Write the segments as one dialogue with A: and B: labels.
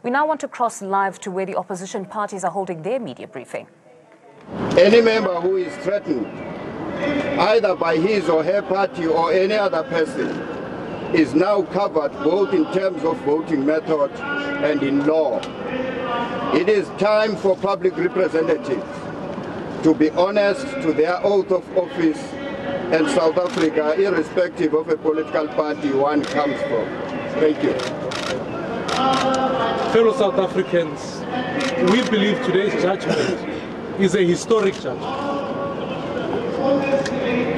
A: We now want to cross live to where the opposition parties are holding their media briefing.
B: Any member who is threatened, either by his or her party or any other person, is now covered both in terms of voting method and in law. It is time for public representatives to be honest to their oath of office and South Africa, irrespective of a political party one comes from. Thank you.
C: Fellow South Africans, we believe today's judgment is a historic judgment.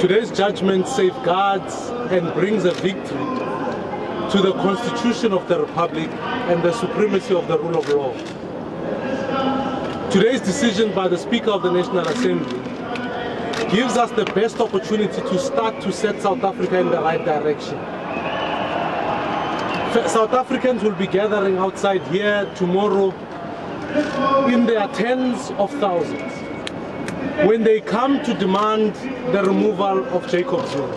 C: Today's judgment safeguards and brings a victory to the Constitution of the Republic and the supremacy of the rule of law. Today's decision by the Speaker of the National Assembly gives us the best opportunity to start to set South Africa in the right direction. South Africans will be gathering outside here tomorrow in their tens of thousands when they come to demand the removal of Jacob Zuma.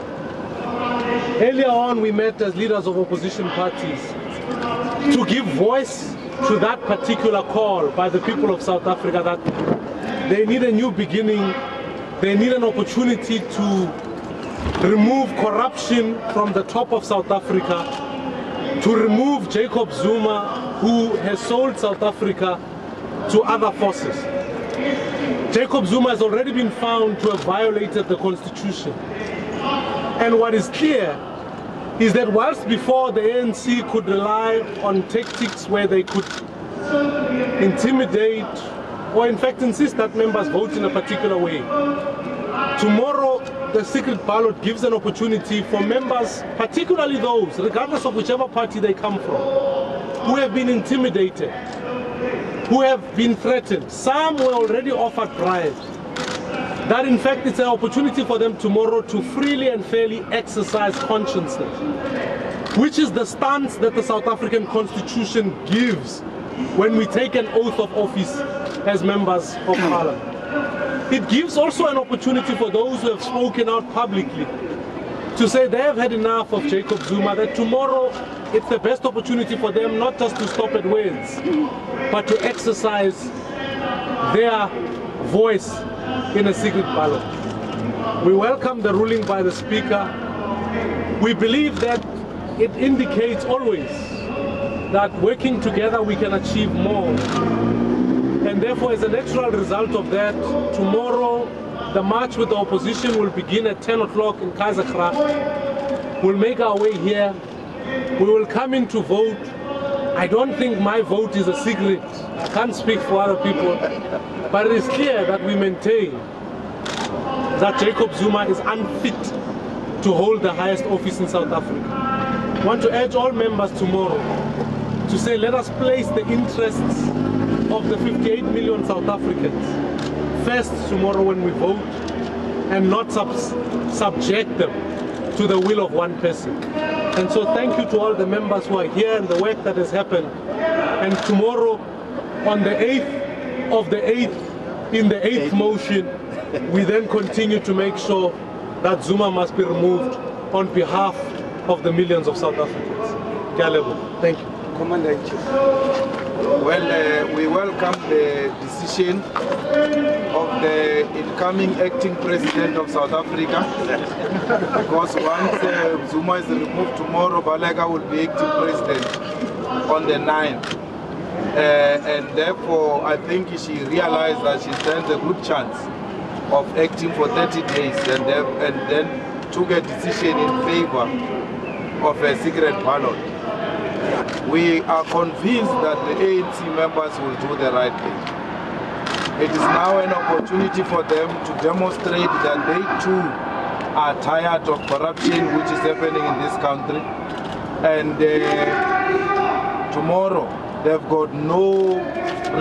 C: Earlier on, we met as leaders of opposition parties to give voice to that particular call by the people of South Africa that they need a new beginning, they need an opportunity to remove corruption from the top of South Africa, to remove Jacob Zuma, who has sold South Africa to other forces. Jacob Zuma has already been found to have violated the Constitution. And what is clear is that whilst before the ANC could rely on tactics where they could intimidate or in fact insist that members vote in a particular way, tomorrow the secret ballot gives an opportunity for members, particularly those, regardless of whichever party they come from, who have been intimidated, who have been threatened. Some were already offered bribes. That in fact it's an opportunity for them tomorrow to freely and fairly exercise consciousness, which is the stance that the South African Constitution gives when we take an oath of office as members of Parliament. It gives also an opportunity for those who have spoken out publicly to say they have had enough of Jacob Zuma, that tomorrow it's the best opportunity for them not just to stop at words, but to exercise their voice in a secret ballot. We welcome the ruling by the Speaker. We believe that it indicates always that working together we can achieve more. And therefore, as a natural result of that, tomorrow the march with the opposition will begin at 10 o'clock in Kaiserkracht. We'll make our way here. We will come in to vote. I don't think my vote is a secret. I can't speak for other people. But it is clear that we maintain that Jacob Zuma is unfit to hold the highest office in South Africa. I want to urge all members tomorrow to say, let us place the interests of the 58 million South Africans first tomorrow when we vote, and not subject them to the will of one person. And so thank you to all the members who are here and the work that has happened. And tomorrow, on the 8th of the 8th, in the 8th motion, we then continue to make sure that Zuma must be removed on behalf of the millions of South Africans. Thank you.
D: Commander-in-Chief. Well, we welcome the decision of the incoming acting president of South Africa, because once Zuma is removed tomorrow, Baleka will be acting president on the 9th. And therefore, I think she realized that she stands a good chance of acting for 30 days and then took a decision in favor of a secret ballot. We are convinced that the ANC members will do the right thing. It is now an opportunity for them to demonstrate that they too are tired of corruption which is happening in this country. And tomorrow they've got no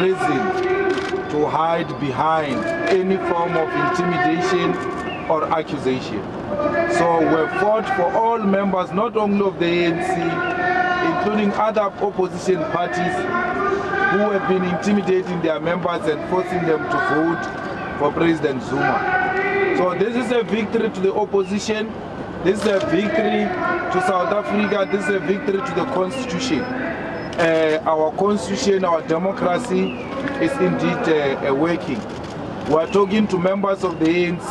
D: reason to hide behind any form of intimidation or accusation. So we've fought for all members, not only of the ANC, including other opposition parties who have been intimidating their members and forcing them to vote for President Zuma. So this is a victory to the opposition, this is a victory to South Africa, this is a victory to the Constitution. our constitution, our democracy is indeed working. We are talking to members of the ANC,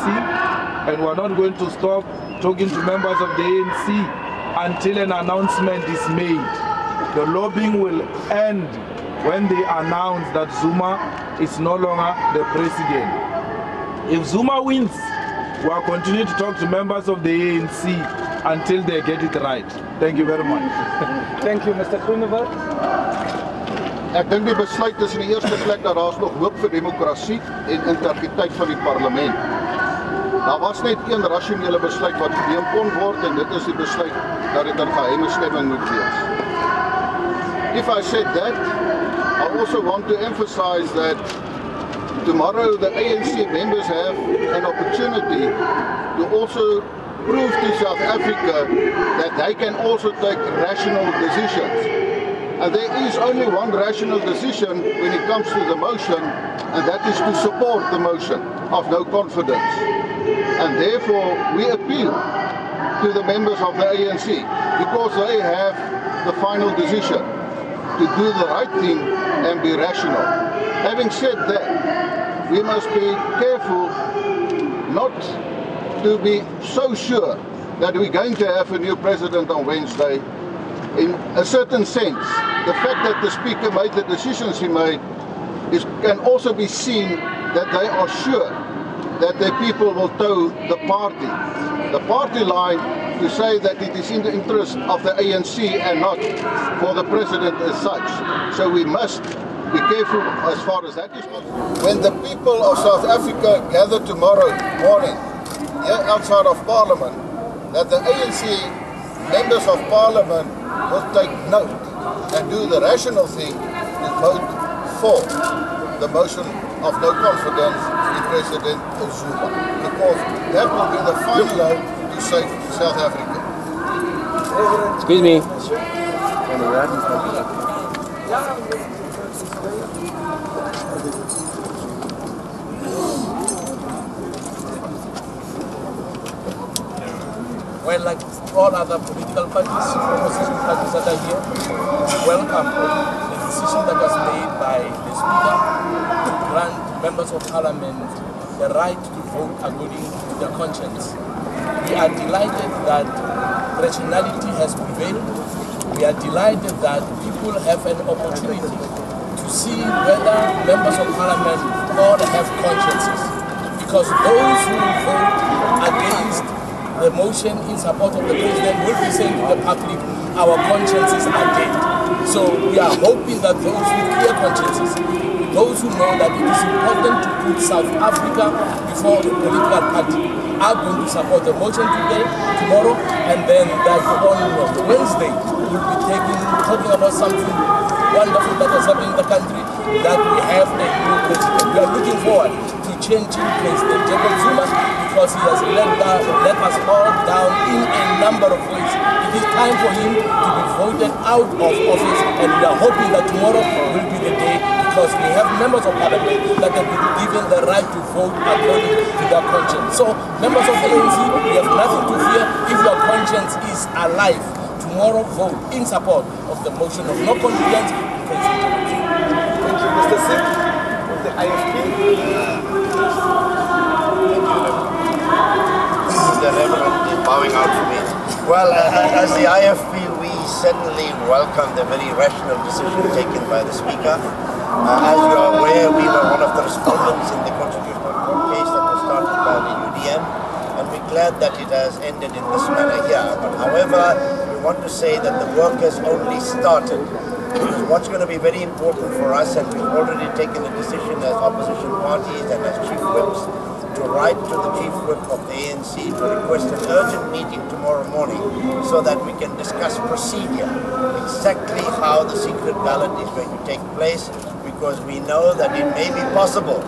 D: and we are not going to stop talking to members of the ANC until an announcement is made. The lobbying will end when they announce that Zuma is no longer the president. If Zuma wins, we will continue to talk to members of the ANC until they get it right. Thank you very much.
C: Thank you, Mr. Groenewald.
B: Ek dink die besluit is in die eerste plek dat daar nog hoop vir demokrasie en integriteit van die parlement. Daar was net een rasionele besluit wat geneem kon word en dit is die besluit dat dit 'n geheime stemming moet wees. If I said that, I also want to emphasize that tomorrow the ANC members have an opportunity to also prove to South Africa that they can also take rational decisions. And there is only one rational decision when it comes to the motion, and that is to support the motion of no confidence. And therefore, we appeal to the members of the ANC, because they have the final decision to do the right thing and be rational. Having said that, we must be careful not to be so sure that we're going to have a new president on Wednesday. In a certain sense, the fact that the Speaker made the decisions he made can also be seen that they are sure that their people will toe the party line to say that it is in the interest of the ANC and not for the President as such. So we must be careful as far as that is concerned. When the people of South Africa gather tomorrow morning here outside of Parliament, that the ANC members of Parliament will take note and do the rational thing to vote for the motion of no confidence in President Zuma, because that will be the final note to save South Africa.
E: Excuse me.
F: Well, like all other political parties, opposition parties that are here, welcome the decision that was made by the Speaker to grant members of Parliament the right to vote according to their conscience. We are delighted that rationality has prevailed. We are delighted that people have an opportunity to see whether members of Parliament all have consciences. Because those who vote against the motion in support of the president will be saying to the public, our consciences are dead. So we are hoping that those with clear consciences, those who know that it is important to put South Africa before a political party, are going to support the motion today, tomorrow, and then that on Wednesday we'll be talking about something wonderful that has happened in the country, that we have a new president. We are looking forward to changing President Jacob Zuma, because he has let us all down in a number of ways. It is time for him to be voted out of office, and we are hoping that tomorrow will be the day, because we have members of Parliament that have been given the right to vote according to their conscience. So, members of the ANC, we have nothing to fear. If your conscience is alive, tomorrow vote in support of the motion of no confidence in President Jacob Zuma.
C: Thank you, Mr. Singh, of the IFP.
G: The Reverend is bowing out for me. Well, as the IFP, we certainly welcome the very rational decision taken by the Speaker. As you are aware, we were one of the respondents in the Constitutional Court case that was started by the UDM, and we're glad that it has ended in this manner here. But however, we want to say that the work has only started. What's going to be very important for us, and we've already taken a decision as opposition parties and as chief whips, to write to the chief whip of the ANC to request an urgent meeting tomorrow morning so that we can discuss procedure, exactly how the secret ballot is going to take place, because we know that it may be possible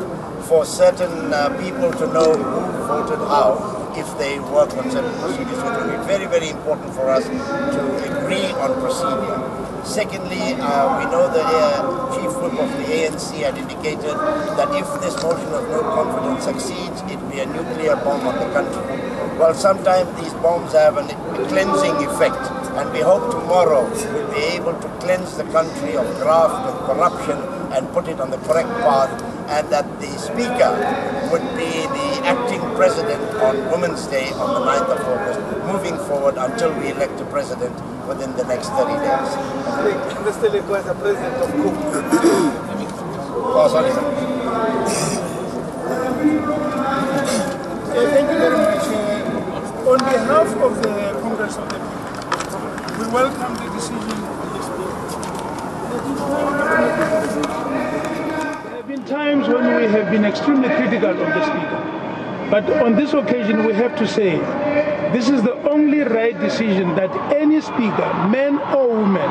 G: for certain people to know who voted how if they work on certain procedures. So it will be very, very important for us to agree on procedure. Secondly, we know the chief whip of the ANC had indicated that if this motion of no confidence succeeds, it will be a nuclear bomb on the country. Well, sometimes these bombs have a cleansing effect, And we hope tomorrow we'll be able to cleanse the country of graft and corruption and put it on the correct path, and that the Speaker would be the acting President on Women's Day on the 9th of August, moving forward until we elect a President within the next 30 days.
H: Mr. Leko, as a President of Cook.
G: Oh, sorry, sir.
H: Thank you very much. On behalf of the Congress of the People, we welcome the decision of the Speaker. There have been times when we have been extremely critical of the Speaker, but on this occasion we have to say this is the only right decision that any Speaker, man or woman,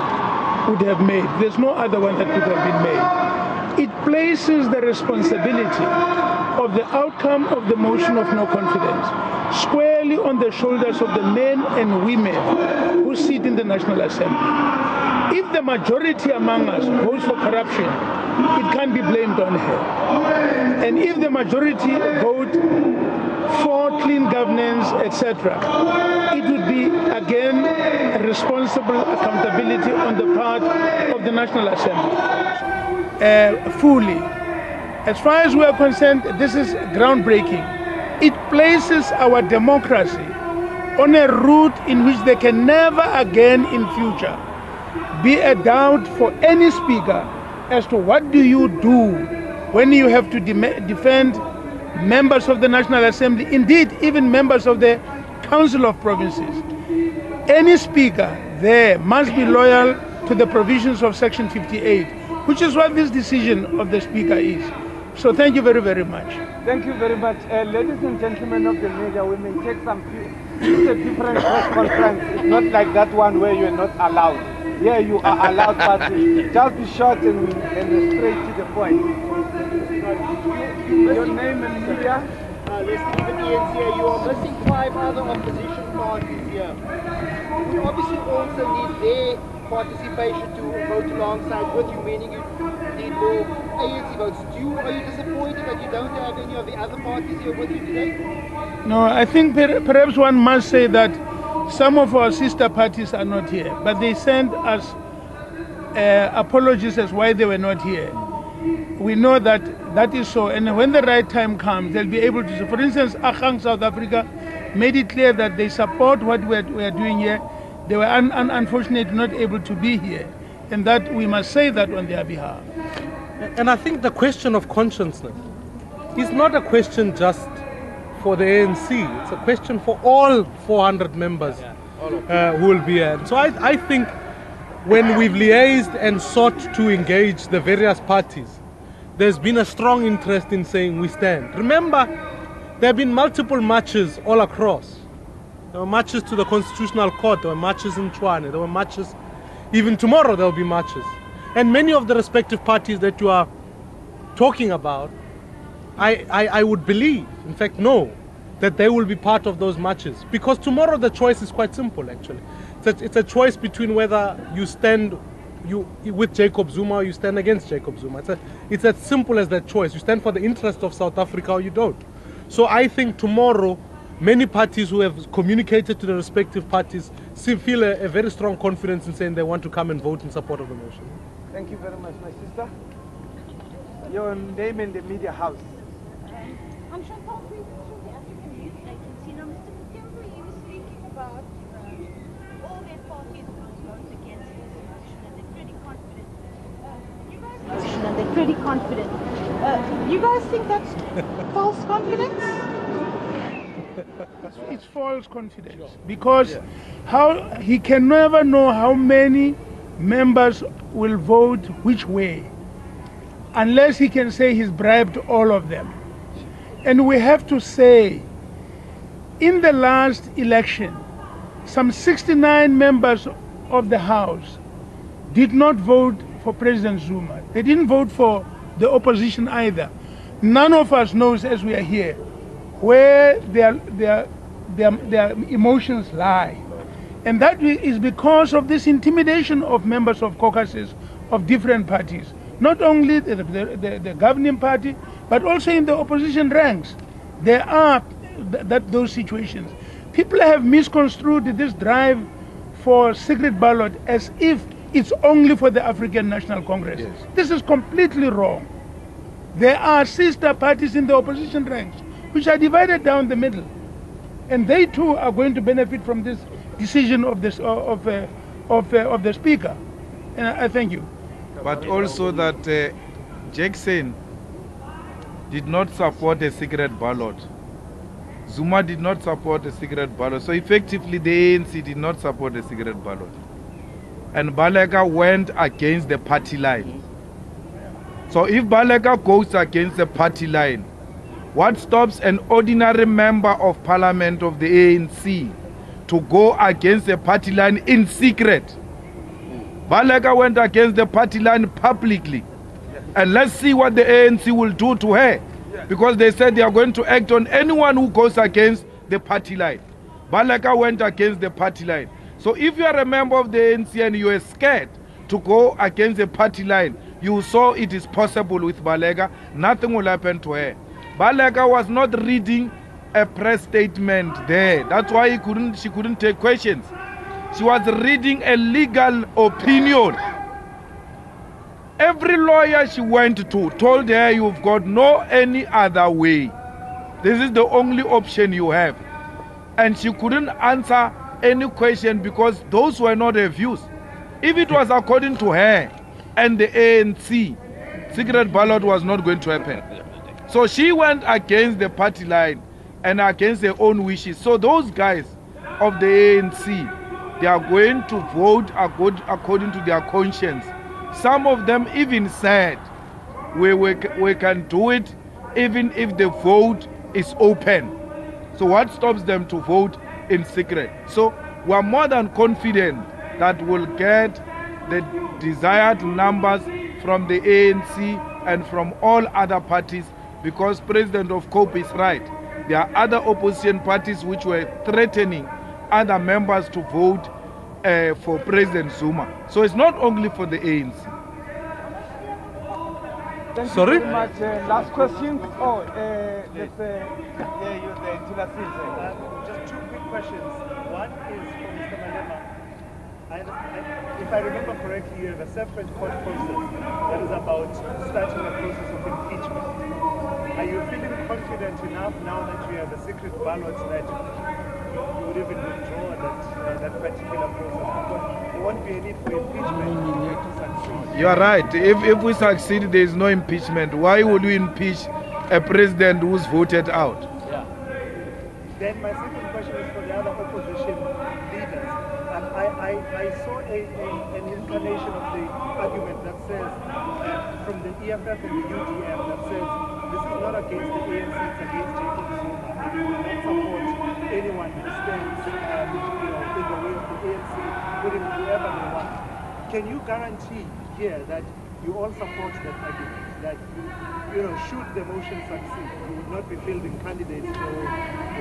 H: would have made. There's no other one that could have been made. It places the responsibility of the outcome of the motion of no confidence squarely on the shoulders of the men and women who sit in the National Assembly. If the majority among us votes for corruption, it can't be blamed on her. And if the majority vote for clean governance, etc., it would be again a responsible accountability on the part of the National Assembly. Fully. As far as we are concerned, this is groundbreaking. It places our democracy on a route in which there can never again in future be a doubt for any Speaker as to what do you do when you have to defend members of the National Assembly, indeed even members of the Council of Provinces. Any Speaker there must be loyal to the provisions of Section 58, which is what this decision of the Speaker is. So thank you very, very much.
I: Thank you very much. Ladies and gentlemen of the media, we may take some few. It's a different press conference. It's not like that one where you're not allowed. Here you are allowed, but just be short and straight to the point. Your name and media?
J: Let's leave it here. You are missing 5 other opposition parties here. We obviously also need their participation to vote alongside with you, meaning you need more ANC votes. Are you disappointed that you don't have any of the other parties here with you today?
H: No, I think perhaps one must say that some of our sister parties are not here, but they sent us apologies as why they were not here. We know that that is so, and when the right time comes, they'll be able to. For instance, Agang South Africa made it clear that they support what we are doing here. They were unfortunately not able to be here, and that we must say that on their behalf.
C: And I think the question of consciousness is not a question just for the ANC. It's a question for all 400 members who will be here. So I think when we've liaised and sought to engage the various parties, there's been a strong interest in saying we stand. Remember, there have been multiple marches all across. There were marches to the Constitutional Court, there were marches in Tshwane, there were marches, even tomorrow there will be marches. And many of the respective parties that you are talking about, I would believe, in fact know, that they will be part of those marches. Because tomorrow the choice is quite simple actually. It's a choice between whether you stand with Jacob Zuma or you stand against Jacob Zuma. It's as simple as that choice. You stand for the interest of South Africa or you don't. So I think tomorrow, many parties who have communicated to the respective parties feel a very strong confidence in saying they want to come and vote in support of the motion.
I: Thank you very much, my sister. Your name in the media house.
K: I'm Chantal from the African Youth Agency. Now, Mr. Mukembe, you were speaking about all their parties will vote against this motion and they're pretty confident. You guys think that's false confidence?
H: It's false confidence because he can never know how many members will vote which way unless he can say he's bribed all of them. And we have to say, in the last election, some 69 members of the House did not vote for President Zuma. They didn't vote for the opposition either. None of us knows, as we are here, where their emotions lie. And that is because of this intimidation of members of caucuses of different parties. Not only the governing party, but also in the opposition ranks. There are those situations. People have misconstrued this drive for secret ballot as if it's only for the African National Congress.
C: Yes.
H: This is completely wrong. There are sister parties in the opposition ranks which are divided down the middle, and they too are going to benefit from this decision of this of the Speaker. And I thank you.
D: But also that Jackson did not support a secret ballot. Zuma did not support a secret ballot. So effectively the ANC did not support a secret ballot. And Baleka went against the party line. So if Baleka goes against the party line, what stops an ordinary member of parliament of the ANC to go against the party line in secret? Baleka went against the party line publicly. And let's see what the ANC will do to her. Because they said they are going to act on anyone who goes against the party line. Baleka went against the party line. So if you are a member of the ANC and you are scared to go against the party line, you saw it is possible with Baleka. Nothing will happen to her. Baleka was not reading a press statement there. That's why she couldn't take questions. She was reading a legal opinion. Every lawyer she went to told her you've got no any other way. This is the only option you have. And she couldn't answer any question because those were not her views. If it was according to her and the ANC, secret ballot was not going to happen. So she went against the party line and against their own wishes. So those guys of the ANC, they are going to vote according to their conscience. Some of them even said, we can do it even if the vote is open. So what stops them to vote in secret? So we are more than confident that we'll get the desired numbers from the ANC and from all other parties, because President of COPE is right. There are other opposition parties which were threatening other members to vote for President Zuma. So it's not only for the ANC.
I: Thank
C: Sorry?
I: you very much. Last question. Oh, let's you the
J: Just two quick questions. One is for Mr. Malema. If I remember correctly, you have a separate court process that is about starting a process of impeachment. Are you feeling confident enough now that you have a secret ballot that you would even withdraw that particular process? Because there won't be a need for impeachment to succeed.
D: You are right. If we succeed, there is no impeachment. Why would we impeach a president who's voted out?
J: Yeah. Then my second question is for the other opposition leaders. I saw an incarnation of the argument that says, from the EFF and the UDM, that says this is not against the ANC, it's against Jacob Zuma. We will not support anyone who stands in the way of the ANC, putting whoever they want. Can you guarantee here that you all support that argument? That should the motion succeed, you would not be fielding candidates for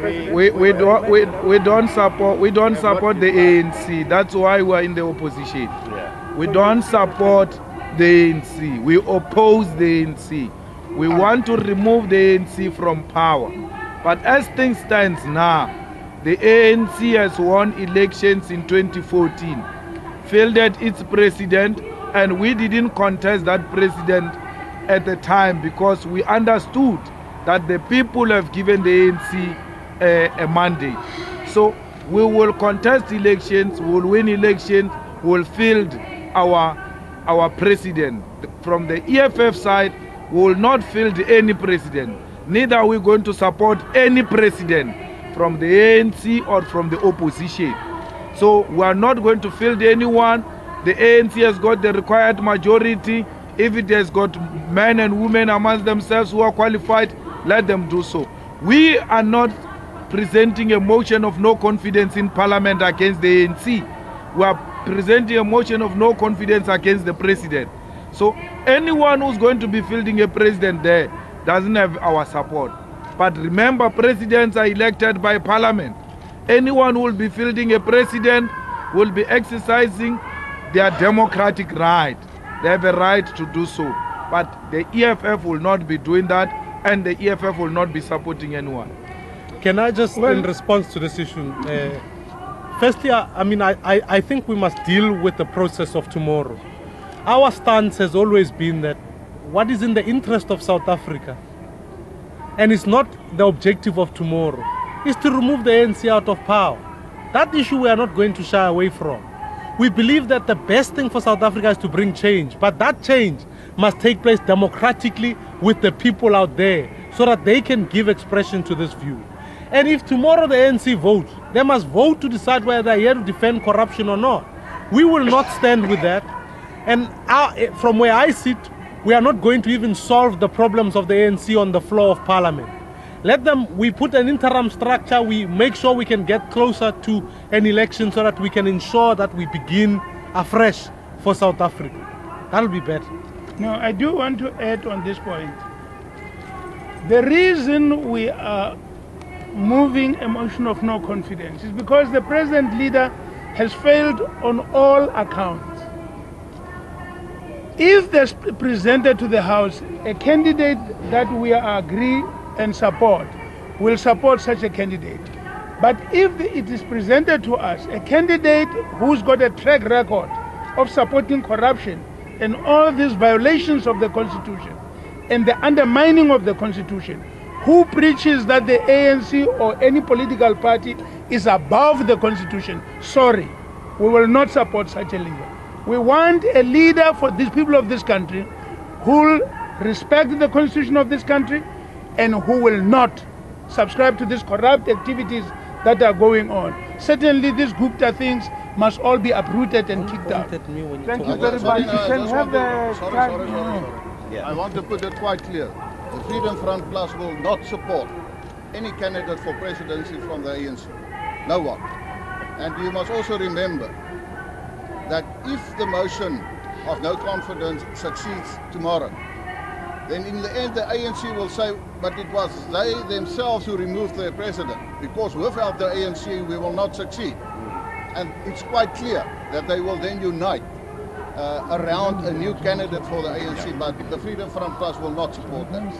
J: president?
D: We don't support the ANC. That's why we are in the opposition. Yeah. We don't support the ANC. We oppose the ANC. We want to remove the ANC from power. But as things stand now, the ANC has won elections in 2014, fielded its president, and we didn't contest that president at the time because we understood that the people have given the ANC a mandate. So we will contest elections, we will win elections, we will field our president. From the EFF side, we will not field any president. Neither are we going to support any president from the ANC or from the opposition. So we are not going to field anyone. The ANC has got the required majority. If it has got men and women amongst themselves who are qualified, let them do so. We are not presenting a motion of no confidence in Parliament against the ANC. We are presenting a motion of no confidence against the president. So anyone who's going to be fielding a president there doesn't have our support. But remember, presidents are elected by Parliament. Anyone who will be fielding a president will be exercising their democratic right. They have a right to do so. But the EFF will not be doing that, and the EFF will not be supporting anyone.
C: Can I just, in response to this issue, Firstly, I think we must deal with the process of tomorrow. Our stance has always been that what is in the interest of South Africa, and it's not the objective of tomorrow, is to remove the ANC out of power. That issue we are not going to shy away from. We believe that the best thing for South Africa is to bring change, but that change must take place democratically with the people out there so that they can give expression to this view. And if tomorrow the ANC votes, they must vote to decide whether they are here to defend corruption or not. We will not stand with that. And from where I sit, we are not going to even solve the problems of the ANC on the floor of Parliament. We put an interim structure, we make sure we can get closer to an election so that we can ensure that we begin afresh for South Africa. That'll be better.
H: No, I do want to add on this point. The reason we are moving a motion of no confidence is because the present leader has failed on all accounts. If there's presented to the House a candidate that we agree and support, we'll support such a candidate. But if it is presented to us a candidate who's got a track record of supporting corruption and all these violations of the Constitution and the undermining of the Constitution, who preaches that the ANC or any political party is above the Constitution, sorry, we will not support such a leader. We want a leader for these people of this country who will respect the Constitution of this country and who will not subscribe to these corrupt activities that are going on. Certainly these Gupta things must all be uprooted and kicked out.
I: Thank you very much. You can have the
B: I want to put it quite clear. The Freedom Front Plus will not support any candidate for presidency from the ANC. No one. And you must also remember that if the motion of no confidence succeeds tomorrow, then in the end the ANC will say, but it was they themselves who removed their president, because without the ANC we will not succeed. And it's quite clear that they will then unite around a new candidate for the ANC, but the Freedom Front Plus will not support that.